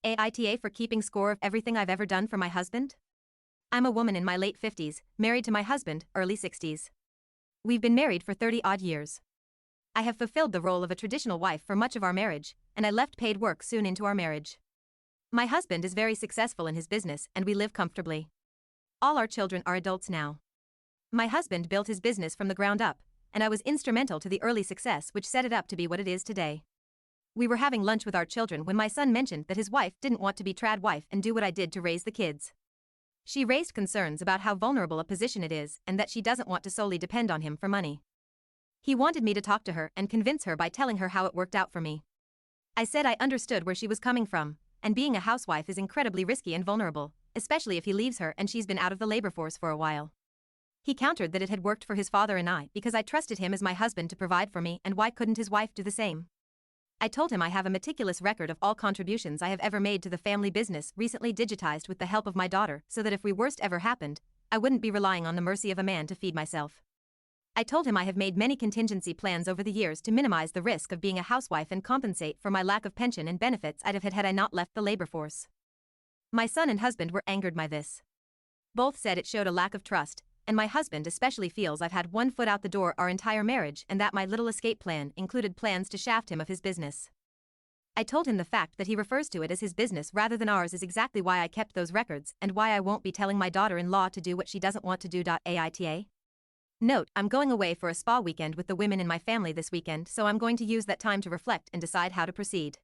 AITA for keeping score of everything I've ever done for my husband? I'm a woman in my late 50s, married to my husband, early 60s. We've been married for 30-odd years. I have fulfilled the role of a traditional wife for much of our marriage, and I left paid work soon into our marriage. My husband is very successful in his business and we live comfortably. All our children are adults now. My husband built his business from the ground up, and I was instrumental to the early success which set it up to be what it is today. We were having lunch with our children when my son mentioned that his wife didn't want to be trad wife and do what I did to raise the kids. She raised concerns about how vulnerable a position it is and that she doesn't want to solely depend on him for money. He wanted me to talk to her and convince her by telling her how it worked out for me. I said I understood where she was coming from, and being a housewife is incredibly risky and vulnerable, especially if he leaves her and she's been out of the labor force for a while. He countered that it had worked for his father and I because I trusted him as my husband to provide for me, and why couldn't his wife do the same? I told him I have a meticulous record of all contributions I have ever made to the family business, recently digitized with the help of my daughter, so that if the worst ever happened, I wouldn't be relying on the mercy of a man to feed myself. I told him I have made many contingency plans over the years to minimize the risk of being a housewife and compensate for my lack of pension and benefits I'd have had I not left the labor force. My son and husband were angered by this. Both said it showed a lack of trust, and my husband especially feels I've had one foot out the door our entire marriage and that my little escape plan included plans to shaft him of his business. I told him the fact that he refers to it as his business rather than ours is exactly why I kept those records and why I won't be telling my daughter-in-law to do what she doesn't want to do. AITA. Note, I'm going away for a spa weekend with the women in my family this weekend, so I'm going to use that time to reflect and decide how to proceed.